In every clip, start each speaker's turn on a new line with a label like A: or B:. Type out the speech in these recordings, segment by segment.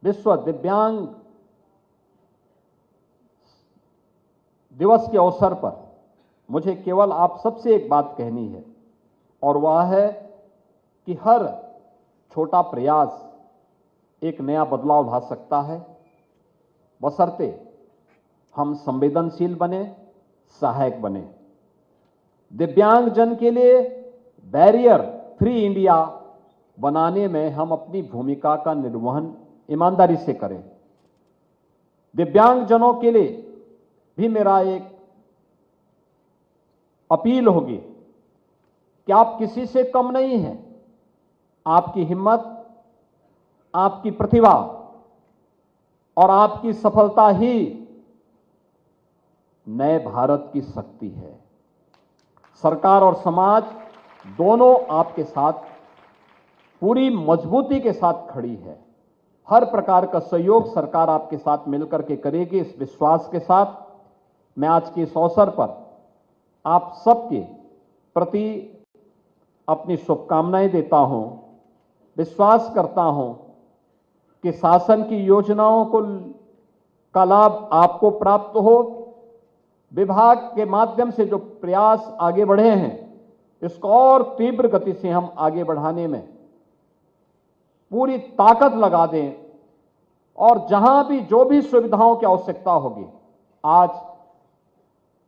A: विश्व दिव्यांग दिवस के अवसर पर मुझे केवल आप सबसे एक बात कहनी है, और वह है कि हर छोटा प्रयास एक नया बदलाव ला सकता है, बशर्ते हम संवेदनशील बने, सहायक बने। दिव्यांगजन के लिए बैरियर फ्री इंडिया बनाने में हम अपनी भूमिका का निर्वहन ईमानदारी से करें। दिव्यांगजनों के लिए भी मेरा एक अपील होगी कि आप किसी से कम नहीं हैं। आपकी हिम्मत, आपकी प्रतिभा और आपकी सफलता ही नए भारत की शक्ति है। सरकार और समाज दोनों आपके साथ पूरी मजबूती के साथ खड़ी है। हर प्रकार का सहयोग सरकार आपके साथ मिलकर के करेगी। इस विश्वास के साथ मैं आज के इस अवसर पर आप सबके प्रति अपनी शुभकामनाएं देता हूं। विश्वास करता हूं कि शासन की योजनाओं का लाभ आपको प्राप्त हो। विभाग के माध्यम से जो प्रयास आगे बढ़े हैं, इसको और तीव्र गति से हम आगे बढ़ाने में पूरी ताकत लगा दें, और जहां भी जो भी सुविधाओं की आवश्यकता होगी, आज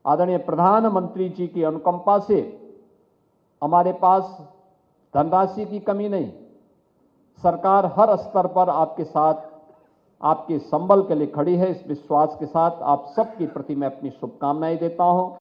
A: आदरणीय प्रधानमंत्री जी की अनुकंपा से हमारे पास धनराशि की कमी नहीं। सरकार हर स्तर पर आपके साथ, आपके संबल के लिए खड़ी है। इस विश्वास के साथ आप सबके प्रति मैं अपनी शुभकामनाएं देता हूं।